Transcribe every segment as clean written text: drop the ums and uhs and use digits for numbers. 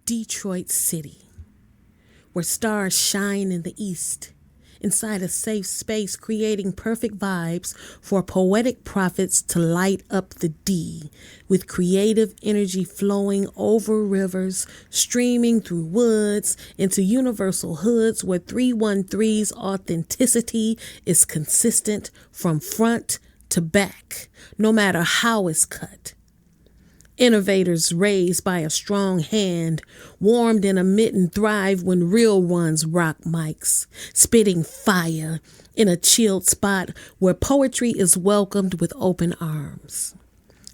Detroit City, where stars shine in the east, inside a safe space creating perfect vibes for poetic prophets to light up the D, with creative energy flowing over rivers, streaming through woods into universal hoods where 313's authenticity is consistent from front to back, no matter how it's cut. Innovators raised by a strong hand, warmed in a mitten thrive when real ones rock mics, spitting fire in a chilled spot where poetry is welcomed with open arms.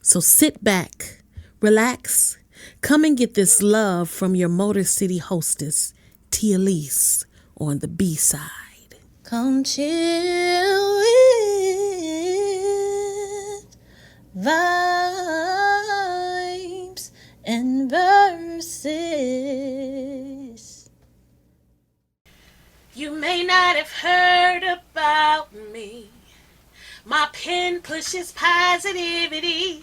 So sit back, relax, come and get this love from your Motor City hostess, Tia Lise, on the B-side. Come chill with vibes and verses. You may not have heard about me. My pen pushes positivity.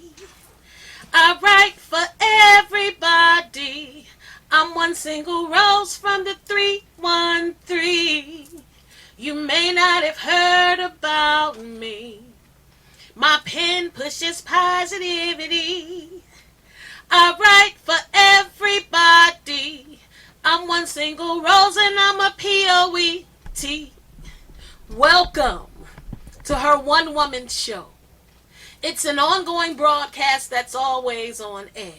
I write for everybody. I'm one single rose from the 313. You may not have heard about me. My pen pushes positivity. I write for everybody. I'm one single rose and I'm a POET. Welcome to her one-woman show. It's an ongoing broadcast that's always on air.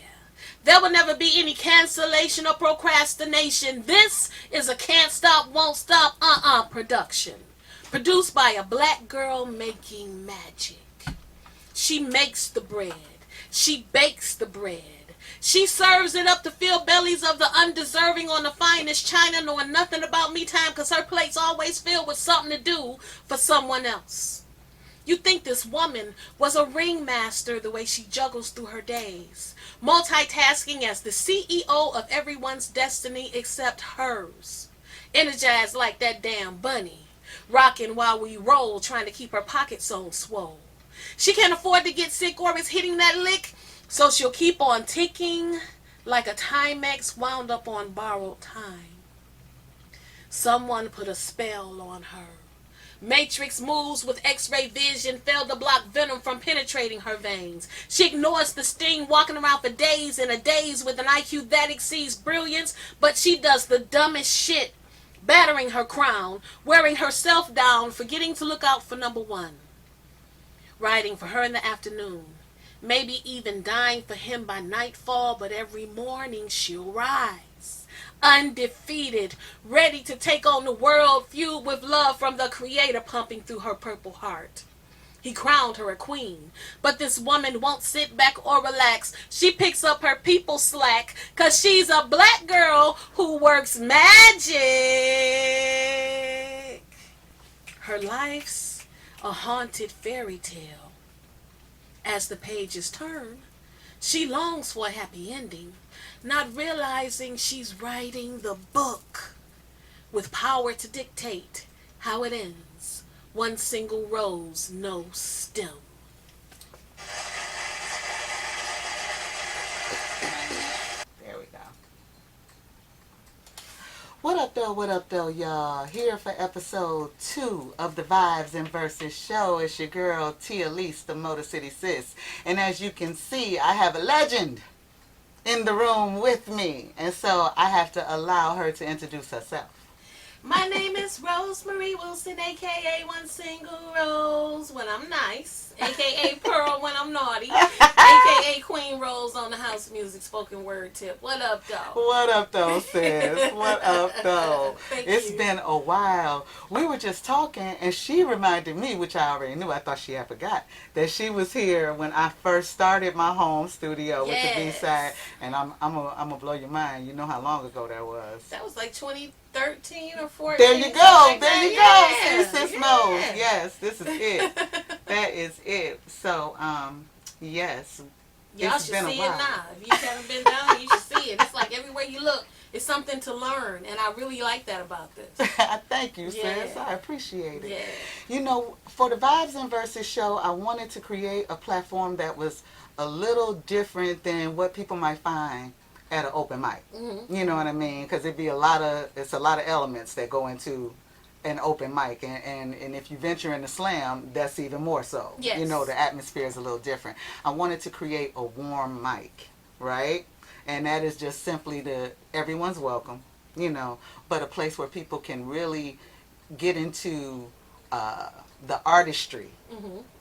There will never be any cancellation or procrastination. This is a can't stop, won't stop, production. Produced by a black girl making magic. She makes the bread. She bakes the bread. She serves it up to fill bellies of the undeserving on the finest china, knowing nothing about me time because her plate's always filled with something to do for someone else. You think this woman was a ringmaster the way she juggles through her days, multitasking as the CEO of everyone's destiny except hers, energized like that damn bunny, rocking while we roll, trying to keep her pockets on swole. She can't afford to get sick or is hitting that lick, so she'll keep on ticking like a Timex wound up on borrowed time. Someone put a spell on her. Matrix moves with x-ray vision fail to block venom from penetrating her veins. She ignores the sting, walking around for days in a daze with an IQ that exceeds brilliance, but she does the dumbest shit, battering her crown, wearing herself down, forgetting to look out for number one. Riding for her in the afternoon, maybe even dying for him by nightfall, but every morning she'll rise, undefeated, ready to take on the world, fueled with love from the Creator pumping through her purple heart. He crowned her a queen, but this woman won't sit back or relax. She picks up her people slack, cause she's a black girl who works magic. Her life's a haunted fairy tale. As the pages turn, she longs for a happy ending, not realizing she's writing the book with power to dictate how it ends. One single rose, no stem. There we go. What up, though, y'all? Here for episode 2 of the Vibes and Verses show. It's your girl, Tia Lise, the Motor City Sis. And as you can see, I have a legend in the room with me. And so I have to allow her to introduce herself. My name is Rosemary Wilson, a.k.a. One Single Rose when I'm nice, a.k.a. Pearl when I'm naughty, a.k.a. Queen Rose on the house music spoken word tip. What up, though? What up, though, sis? What up, though? It's you. been a while. We were just talking, and she reminded me, which I already knew, I thought she had forgot, that she was here when I first started my home studio with the B-side. And I'm gonna blow your mind. You know how long ago that was. That was like 2013 or 14. There you go. Like there you that. go. Sis knows. Yes, this is it. That is it. So, yes. Y'all It's should been a see while. it now. If you haven't been down, you should see it. It's like everywhere you look, it's something to learn. And I really like that about this. Thank you, sis. Yeah. I appreciate it. Yeah. You know, for the Vibes and Verses show, I wanted to create a platform that was a little different than what people might find at an open mic. Mm-hmm. You know what I mean? Because it's a lot of elements that go into an open mic, and if you venture into slam, that's even more so. Yes. You know, the atmosphere is a little different. I wanted to create a warm mic, right? And that is just simply everyone's welcome, you know, but a place where people can really get into the artistry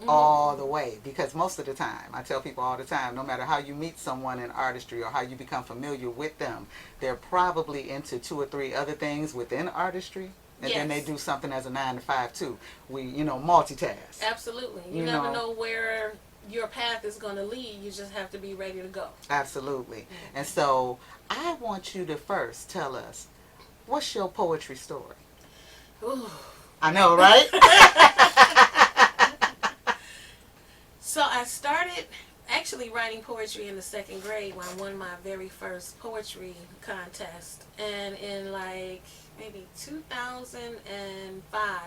all the way. Because most of the time, I tell people all the time, no matter how you meet someone in artistry or how you become familiar with them, they're probably into 2 or 3 other things within artistry. And then they do something as a 9 to 5 too. We, multitask. Absolutely. You never know where your path is going to lead. You just have to be ready to go. Absolutely. Mm-hmm. And so I want you to first tell us, what's your poetry story? Ooh. I know, right? So I started actually writing poetry in the 2nd grade when I won my very first poetry contest. And in maybe 2005,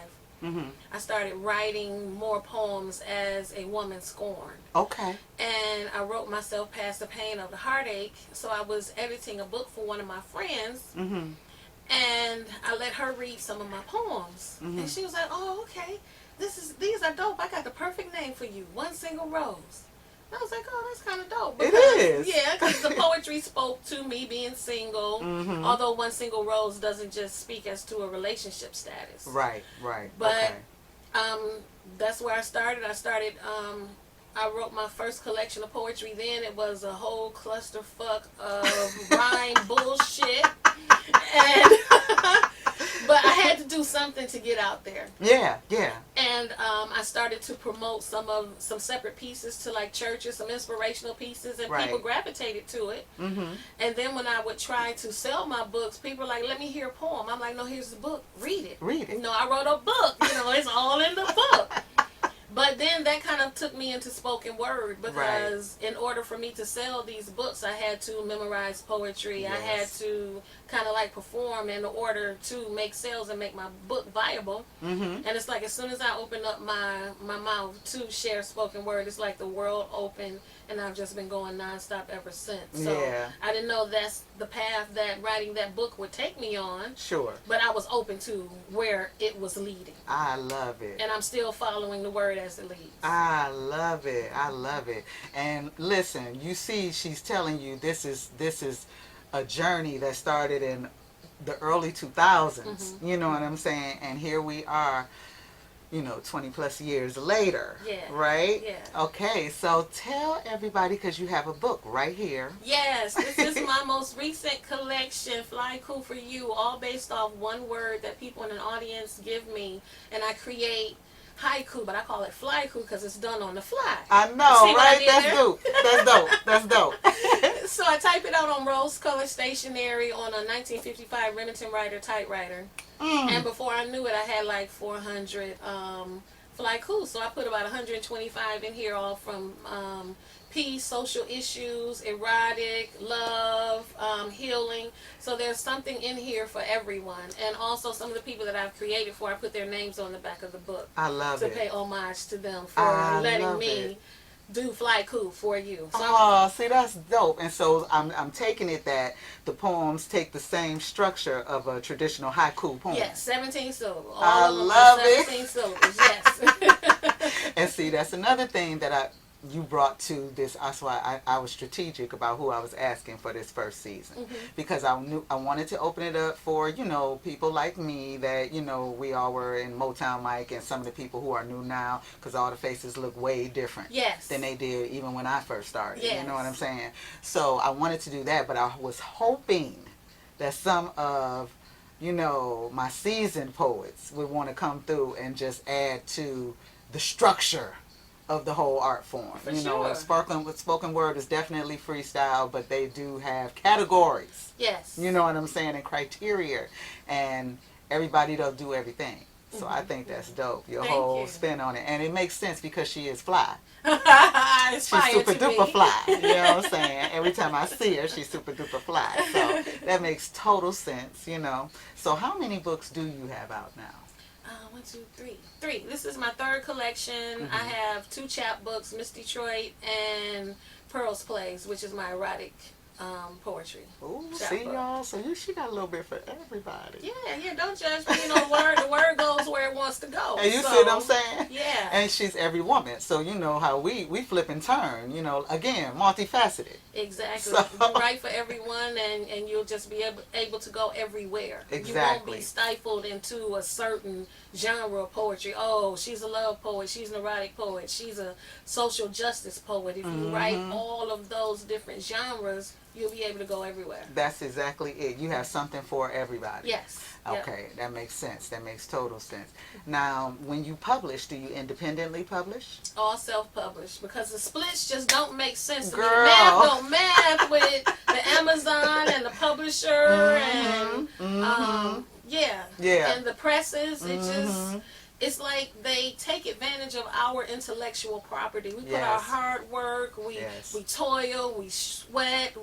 I started writing more poems as a woman scorned. Okay. And I wrote myself Past the Pain of the Heartache. So I was editing a book for one of my friends. And I let her read some of my poems. And she was like, oh, okay. These are dope. I got the perfect name for you. One Single Rose. I was like, oh, that's kind of dope. It is. Yeah, because the poetry spoke to me being single, although One Single Rose doesn't just speak as to a relationship status. Right. But that's where I started. I wrote my first collection of poetry then. It was a whole clusterfuck of rhyme bullshit. But I had to do something to get out there. Yeah. And I started to promote some separate pieces to churches, some inspirational pieces, and people gravitated to it. And then when I would try to sell my books, people were like, let me hear a poem. I'm like, no, here's the book. Read it. I wrote a book. It's all in the book. But then that kind of took me into spoken word because in order for me to sell these books, I had to memorize poetry. Yes. I had to kind of perform in order to make sales and make my book viable. And it's like as soon as I opened up my mouth to share spoken word, it's like the world opened, and I've just been going nonstop ever since. So I didn't know that's the path that writing that book would take me on. Sure. But I was open to where it was leading. I love it. And I'm still following the word as it leads. I love it. And listen, you see, she's telling you this is a journey that started in the early 2000s. You know what I'm saying? And here we are, 20 plus years later. Yeah. Right? Yeah. Okay, so tell everybody, because you have a book right here. Yes, this is my most recent collection, Fly Cool for You, all based off one word that people in an audience give me, and I create haiku, but I call it fly cool because it's done on the fly. I know, right? That's dope. So I type it out on rose color stationery on a 1955 Remington Rider typewriter. And before I knew it, I had 400 fly cool. So I put about 125 in here, all from peace, social issues, erotic, love, healing. So there's something in here for everyone. And also some of the people that I've created for, I put their names on the back of the book. I love it. To pay homage to them for letting me do Fly Cool for you. So see, that's dope. And so I'm taking it that the poems take the same structure of a traditional haiku poem. Yes, 17 syllables. I love it. 17 syllables, yes. And see, that's another thing that you brought to this. That's why I was strategic about who I was asking for this first season, because I knew I wanted to open it up for people like me that we all were in Motown Mike, and some of the people who are new now, because all the faces look way different than they did even when I first started. You know what I'm saying? So I wanted to do that, but I was hoping that some of my seasoned poets would want to come through and just add to the structure of the whole art form. Sure. Spoken word is definitely freestyle, but they do have categories. Yes. You know what I'm saying? And criteria. And everybody don't do everything. So I think that's dope. Your whole spin on it. And it makes sense because she is fly. She's super duper fly. You know what I'm saying? Every time I see her, she's super duper fly. So that makes total sense, So how many books do you have out now? 1, 2, 3. 3. This is my third collection. I have 2 chapbooks, Miss Detroit and Pearl's Plays, which is my erotic poetry. Ooh, chapter. see y'all. So she got a little bit for everybody. Yeah, don't judge me. You know, the word goes where it wants to go. And you so, see what I'm saying? Yeah. And she's every woman. So you know how we flip and turn, you know, again, multifaceted. Exactly. So- You're right for everyone, and you'll just be able to go everywhere. You won't Exactly. be stifled into a certain genre of poetry. Oh, she's a love poet. She's an erotic poet. She's a social justice poet. If you write all of those different genres, you'll be able to go everywhere. That's exactly it. You have something for everybody. Yes. Yep. Okay, that makes sense. That makes total sense. Now, when you publish, do you independently publish? All self-published, because the splits just don't make sense to me. Girl. Math don't math with the Amazon and the publisher and yeah. And the presses. It just, it's like they take advantage of our intellectual property. We put our Yes. hard work, we toil, we sweat,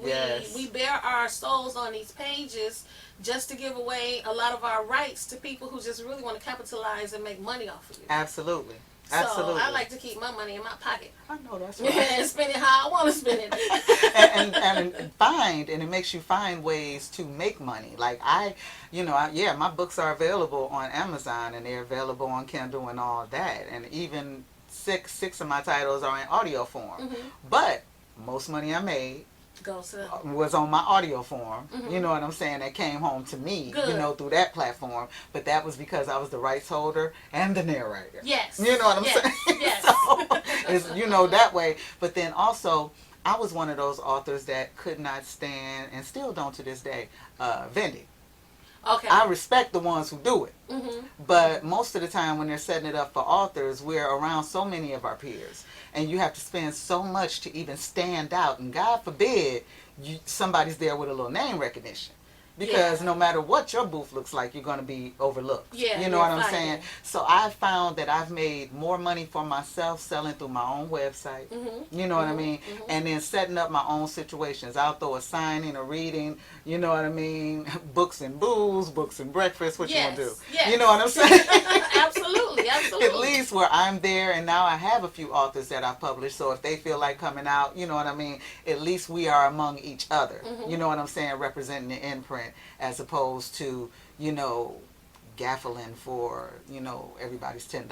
we bear our souls on these pages just to give away a lot of our rights to people who just really want to capitalize and make money off of you. Absolutely. So Absolutely. I like to keep my money in my pocket. I know that's right. And spend it how I want to spend it. and it makes you find ways to make money. Like my books are available on Amazon and they're available on Kindle and all that. And even six of my titles are in audio form. But most money I made was on my audio form. You know what I'm saying? That came home to me, through that platform. But that was because I was the rights holder and the narrator. Yes. You know what I'm saying? Yes. So, it's, that way. But then also, I was one of those authors that could not stand, and still don't to this day, vending. Okay. I respect the ones who do it. But most of the time when they're setting it up for authors, we're around so many of our peers. And you have to spend so much to even stand out. And God forbid somebody's there with a little name recognition. Because no matter what your booth looks like, you're going to be overlooked. Yeah, you know what I'm saying? So I found that I've made more money for myself selling through my own website. You know what I mean? And then setting up my own situations. I'll throw a signing, a reading, you know what I mean? Books and booze, books and breakfast, what you want to do? Yes. You know what I'm saying? Absolutely, absolutely. At least where I'm there, and now I have a few authors that I publish, so if they feel like coming out, you know what I mean, at least we are among each other. You know what I'm saying? Representing the imprint as opposed to, gaffling for, everybody's $10.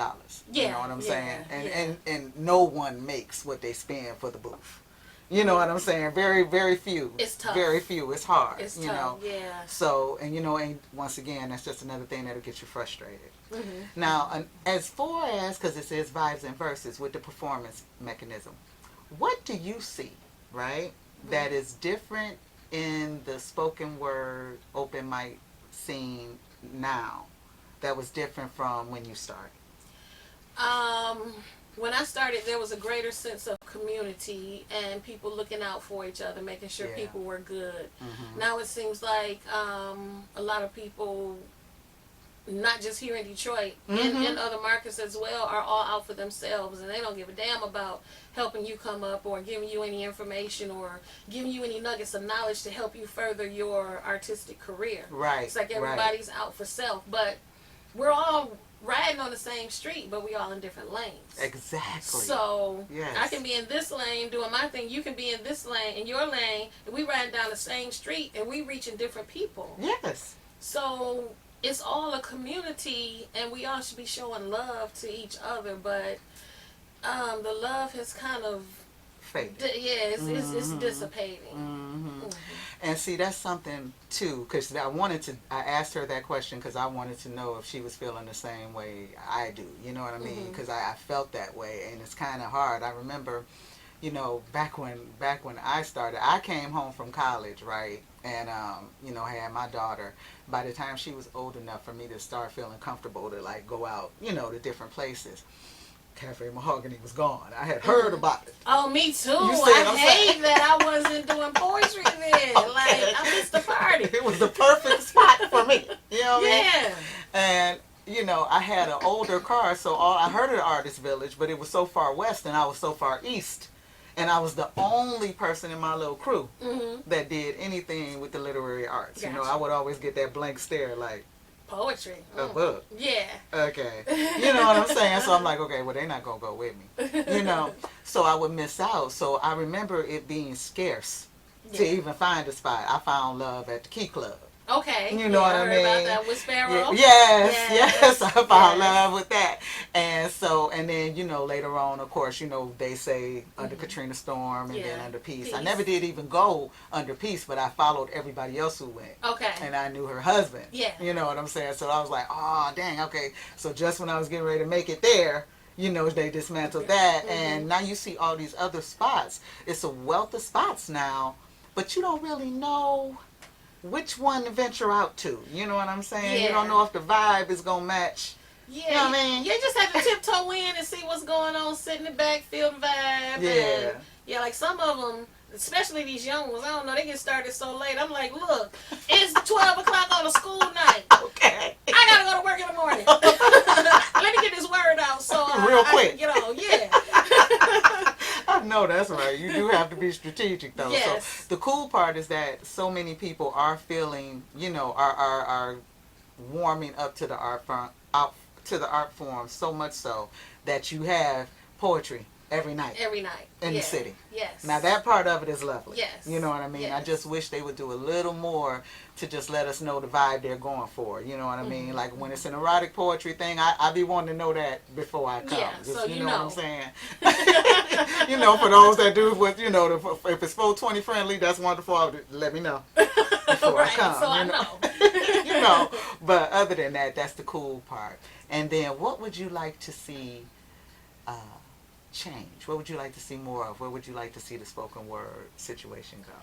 You know what I'm saying? And no one makes what they spend for the booth. You know what I'm saying? Very, very few. It's tough. Very few. It's hard. It's you tough, know? yeah. So, and once again, that's just another thing that'll get you frustrated. Now, as far as, because it says vibes and verses with the performance mechanism, what do you see, right, that is different in the spoken word open mic scene now that was different from when you started? When I started, there was a greater sense of community and people looking out for each other, making sure people were good. Now it seems like a lot of people, not just here in Detroit, in other markets as well, are all out for themselves, and they don't give a damn about helping you come up or giving you any information or giving you any nuggets of knowledge to help you further your artistic career. Right. It's like everybody's out for self, but we're all riding on the same street, but we all in different lanes. Exactly. So Yes. I can be in this lane doing my thing. You can be in this lane, in your lane, and we riding down the same street, and we reaching different people. Yes. So it's all a community, and we all should be showing love to each other. But the love has kind of Faded. it's dissipating. And see, that's something too, because I asked her that question because I wanted to know if she was feeling the same way I do. You know what I mean? Because I felt that way, and it's kind of hard. I remember, back when I started, I came home from college, right, and had my daughter. By the time she was old enough for me to start feeling comfortable to like go out, to different places, Cafe Mahogany was gone. I had heard about it. Oh, me too. You see what I'm I hate that I wasn't doing poetry then. Like, I missed the party. It was the perfect spot for me. You know what I mean? Yeah. And, I had an older car, so I heard of the Artist Village, but it was so far west and I was so far east. And I was the only person in my little crew that did anything with the literary arts. Gotcha. I would always get that blank stare like, Poetry. a book. Yeah. Okay. You know what I'm saying? So I'm like, okay, well, they're not going to go with me. So I would miss out. So I remember it being scarce. to Yeah. even find a spot. I found love at the Key Club. Okay. You know yeah, what I I heard about mean? that with Sparrow. Yes, I found yes. love with that. And so, and then, later on, of course, they say under Katrina Storm and then Yeah. under Peace. Peace. I never did even go under Peace, but I followed everybody else who went. Okay. And I knew her husband. Yeah. You know what I'm saying? So I was like, oh, dang, okay. So just when I was getting ready to make it there, they dismantled that. And now you see all these other spots. It's a wealth of spots now, but you don't really know which one to venture out to. You know what I'm saying? Yeah. You don't know if the vibe is going to match. Yeah, You know what I mean? You just have to tiptoe in and see what's going on, sit in the back, feel the vibe. Yeah. And, yeah, like some of them, especially these young ones, I don't know, they get started so late. I'm like, look, it's 12 o'clock on a school night. Okay. I got to go to work in the morning. Let me get this word out so Real I quick. can get on. Yeah. I know that's right. You do have to be strategic though. Yes. So the cool part is that so many people are feeling, are warming up to the art form so much so that you have poetry every night Every night. in the city. Yes. Now that part of it is lovely. Yes. You know what I mean? I Yes. just wish they would do a little more to just let us know the vibe they're going for. You know what I mean? Like when it's an erotic poetry thing, I be wanting to know that before I come. Yeah, Just, so you you know what I'm know. saying? For those that do with, if it's 420 friendly, that's wonderful. Let me know before right, I come. so I know. But other than that, that's the cool part. And then what would you like to see change? What would you like to see more of? Where would you like to see the spoken word situation go?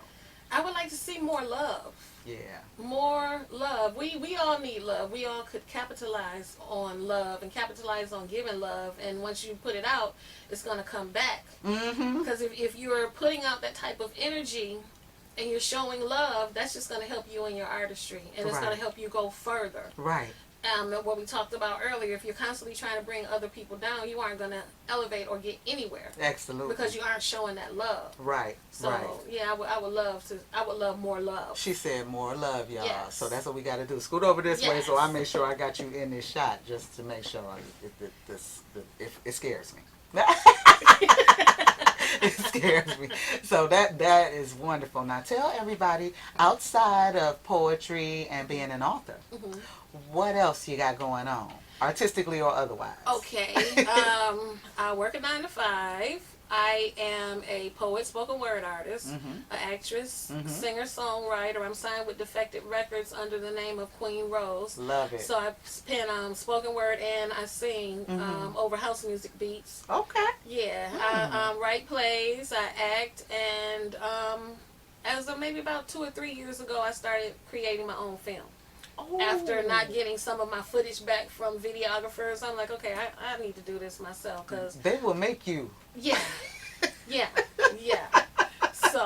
I would like to see more love. Yeah. More love. We all need love. We all could capitalize on love and capitalize on giving love. And once you put it out, it's going to come back. Mm-hmm. Because if you're putting out that type of energy and you're showing love, that's just going to help you in your artistry. And it's Right. going to help you go further. Right. What we talked about earlier, if you're constantly trying to bring other people down, you aren't going to elevate or get anywhere. Absolutely. Because you aren't showing that love. Right. So right. yeah, I would love more love. She said more love, y'all. Yes. So that's what we got to do. Scoot over this way Yes. so I make sure I got you in this shot just to make sure it scares me. It scares me. So that is wonderful. Now tell everybody, outside of poetry and being an author, Mhm. what else you got going on, artistically or otherwise? Okay. I work a 9 to 5. I am a poet, spoken word artist, Mhm. an actress, Mhm. singer, songwriter. I'm signed with Defected Records under the name of Queen Rose. Love it. So I pen spoken word and I sing Mhm. over house music beats. Okay. Yeah, Mm. I write plays, I act, and as of maybe about 2 or 3 years ago, I started creating my own film. After not getting some of my footage back from videographers, I'm like, okay, I need to do this myself, because They will make you. yeah, yeah. So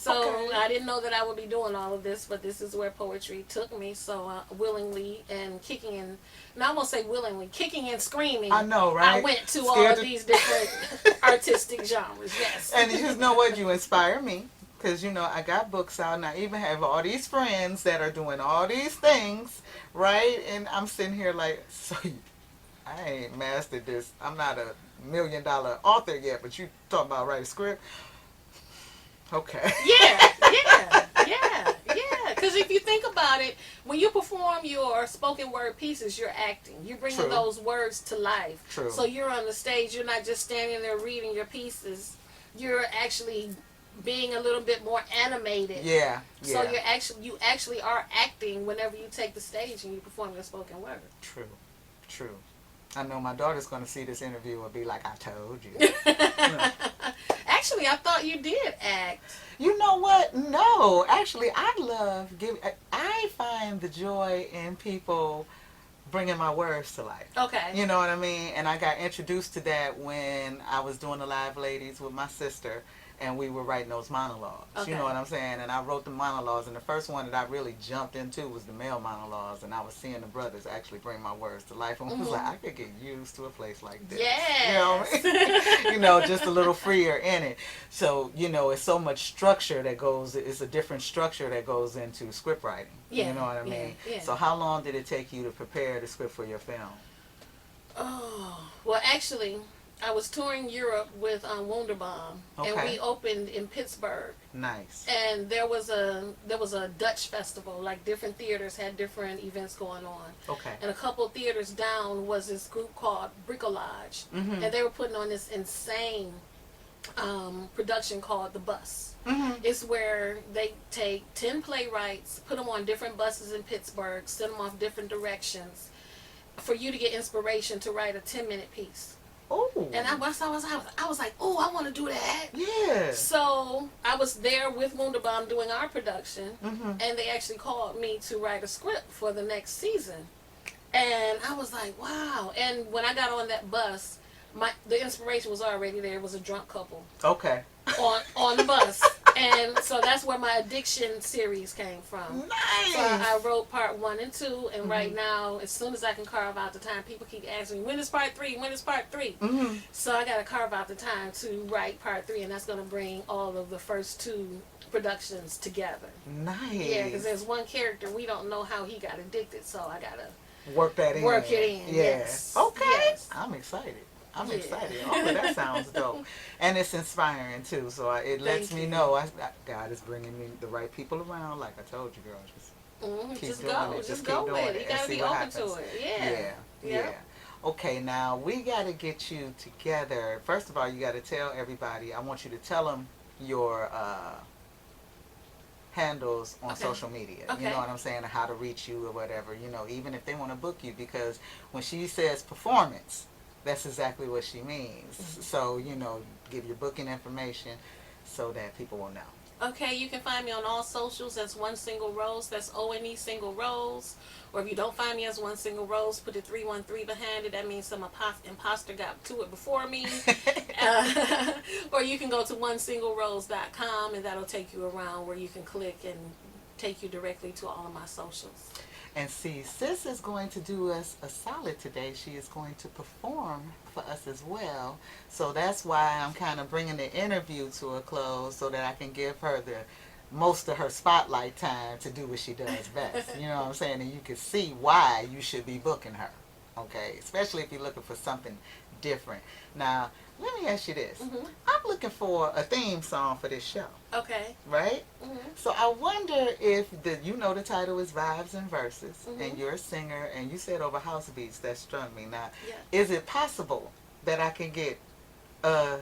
Okay. I didn't know that I would be doing all of this, but this is where poetry took me. So willingly and kicking and I won't say willingly, kicking and screaming. I know, right? I went to all Scared of to- these different artistic genres. Yes. And you know what? You inspire me. Because, I got books out and I even have all these friends that are doing all these things, right? And I'm sitting here like, so I ain't mastered this. I'm not a $1 million author yet, but you talking about write a script? Okay. Yeah. Because if you think about it, when you perform your spoken word pieces, you're acting. You're bringing True. those words to life. True. So you're on the stage. You're not just standing there reading your pieces. You're actually being a little bit more animated. Yeah. So you actually are acting whenever you take the stage and you perform your spoken word. True. I know my daughter's going to see this interview and be like, I told you. Actually, I thought you did act. You know what? No. Actually, I find the joy in people bringing my words to life. Okay. You know what I mean? And I got introduced to that when I was doing the Live Ladies with my sister, and we were writing those monologues. Okay. You know what I'm saying? And I wrote the monologues, and the first one that I really jumped into was the male monologues, and I was seeing the brothers actually bring my words to life, and I was like, I could get used to a place like this. Yes. You know what I mean? Just a little freer in it. So, it's so much structure that goes, it's a different structure that goes into script writing. Yeah, You know what I mean? yeah. So how long did it take you to prepare the script for your film? Oh, well, actually, I was touring Europe with Wunderbaum, and Okay. we opened in Pittsburgh. Nice. And there was a Dutch festival. Like different theaters had different events going on. Okay. And a couple of theaters down was this group called Bricolage, Mhm. and they were putting on this insane production called The Bus. Mhm. It's where they take 10 playwrights, put them on different buses in Pittsburgh, send them off different directions for you to get inspiration to write a 10-minute piece. Oh. And I was like, oh, I want to do that. Yeah. So I was there with Wunderbaum doing our production, Mhm. and they actually called me to write a script for the next season. And I was like, wow. And when I got on that bus, the inspiration was already there. It was a drunk couple Okay. on the bus. And so that's where my addiction series came from. Nice. So I wrote part 1 and 2, and right now, as soon as I can carve out the time, people keep asking me, when is part 3? When is part 3? Mhm. So I got to carve out the time to write part 3, and that's going to bring all of the first 2 productions together. Nice. Yeah, because there's one character, we don't know how he got addicted, so I got to Work that in. work it in. Yeah. Yes. Okay. Yes. I'm excited. I'm Yeah. excited. All of that sounds dope, and it's inspiring too. So it lets Thank me you. know God is bringing me the right people around. Like I told you, girl, just keep Just doing go. it. Just Just go keep with doing it. You and got to see be what open happens. to it. Yeah. Yeah. Yeah. Okay, now we got to get you together. First of all, you got to tell everybody. I want you to tell them your handles on Okay. social media. You Okay. know what I'm saying? How to reach you or whatever. You know, even if they want to book you, because when she says performance, that's exactly what she means. Mm-hmm. So, you know, give your booking information so that people will know. Okay, you can find me on all socials as One Single Rose. That's ONE Single Rose. Or if you don't find me as One Single Rose, put a 313 behind it. That means some imposter got to it before me. Or you can go to onesinglerose.com, and that'll take you around where you can click and take you directly to all of my socials. And see, Sis is going to do us a solid today. She is going to perform for us as well. So that's why I'm kind of bringing the interview to a close so that I can give her the most of her spotlight time to do what she does best. You know what I'm saying? And you can see why you should be booking her. Okay? Especially if you're looking for something different. Now, let me ask you this. Mhm. I'm looking for a theme song for this show, Okay. right? Mhm. So I wonder if you know the title is Vibes and Verses, Mhm. and you're a singer, and you said over house beats. That struck me. Now, Yeah. is it possible that I can get a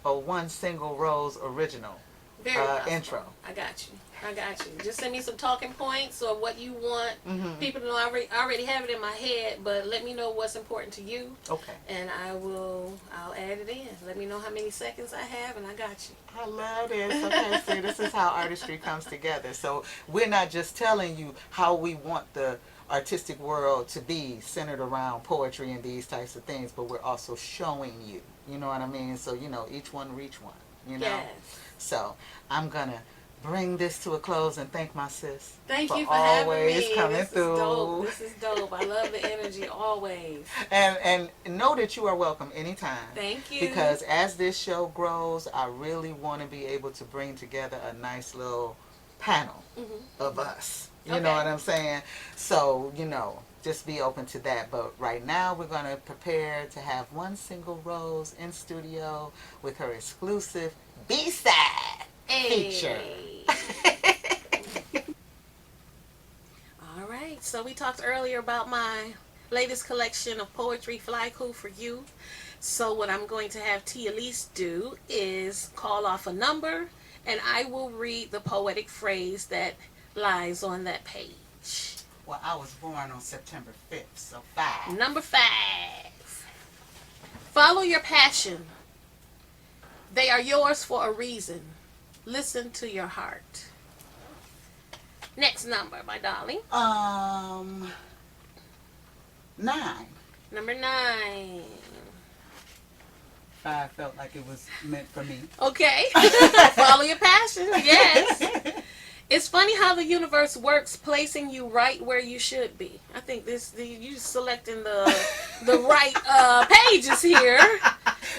One Single Rose original Very possible. intro? I got you. Just send me some talking points or what you want. Mhm. People know I already have it in my head, but let me know what's important to you, Okay. and I'll add it in. Let me know how many seconds I have, and I got you. I love this. Okay, see, this is how artistry comes together. So we're not just telling you how we want the artistic world to be centered around poetry and these types of things, but we're also showing you. You know what I mean? So, you know, each one reach one. You know? Yes. So I'm going to bring this to a close and thank my sis Thank you for having always me. coming This through. is dope. This is dope. I love the energy always. And know that you are welcome anytime. Thank you. Because as this show grows, I really want to be able to bring together a nice little panel of us. You know Okay. what I'm saying? So, you know, just be open to that. But right now, we're going to prepare to have One Single Rose in studio with her exclusive B-side feature. All right. So we talked earlier about my latest collection of poetry, Fly Cool for You. So what I'm going to have Tia Elise do is call off a number, and I will read the poetic phrase that lies on that page. Well, I was born on September 5th, so 5. Number 5. Follow your passion. They are yours for a reason. Listen to your heart. Next number, my darling. 9. Number 9. 5 felt like it was meant for me. Okay. Follow your passion. Yes. It's funny how the universe works, placing you right where you should be. I think you selecting the right pages here.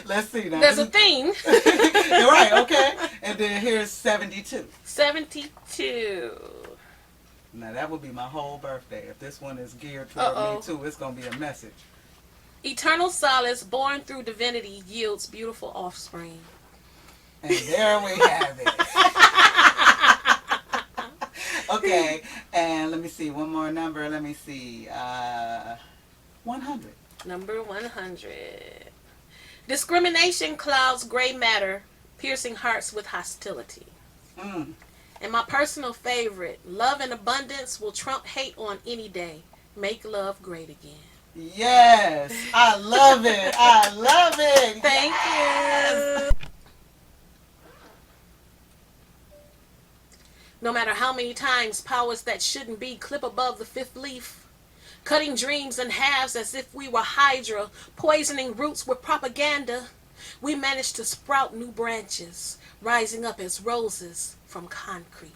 Let's see now. There's a theme. Right, okay. And then here's 72. 72. Now that would be my whole birthday. If this one is geared toward me too, it's gonna be a message. Eternal solace born through divinity yields beautiful offspring. And there we have it. Okay, and let me see, one more number. Let me see, 100. Number 100. Discrimination clouds gray matter, piercing hearts with hostility. Mm. And my personal favorite, love and abundance will trump hate on any day. Make love great again. Yes, I love it. I love it. Thank you. No matter how many times powers that shouldn't be clip above the fifth leaf, cutting dreams in halves as if we were Hydra, poisoning roots with propaganda, we managed to sprout new branches, rising up as roses from concrete.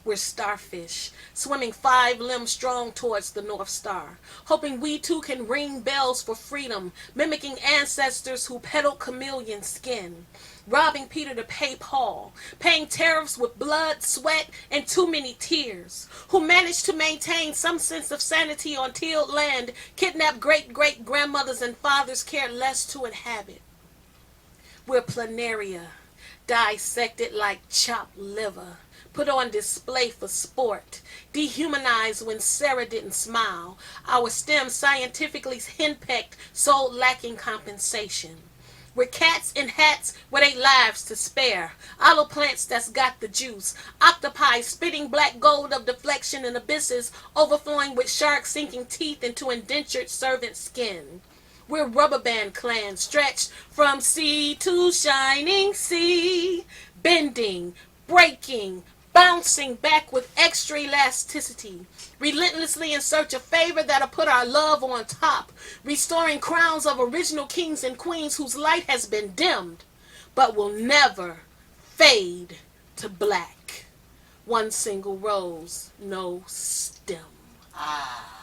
We're starfish, swimming 5 limbs strong towards the North Star, hoping we too can ring bells for freedom, mimicking ancestors who peddled chameleon skin, robbing Peter to pay Paul, paying tariffs with blood, sweat, and too many tears, who managed to maintain some sense of sanity on tilled land, kidnapped great-great-grandmothers and fathers cared less to inhabit. We're planaria, dissected like chopped liver, put on display for sport, dehumanized when Sarah didn't smile, our stem scientifically henpecked, sold lacking compensation. We're cats in hats with 8 lives to spare, olive plants that's got the juice, octopi spitting black gold of deflection in abysses, overflowing with sharks sinking teeth into indentured servant skin. We're rubber band clan, stretched from sea to shining sea, bending, breaking, bouncing back with extra elasticity, relentlessly in search of favor that'll put our love on top, restoring crowns of original kings and queens whose light has been dimmed, but will never fade to black. One single rose, no stem. Ah.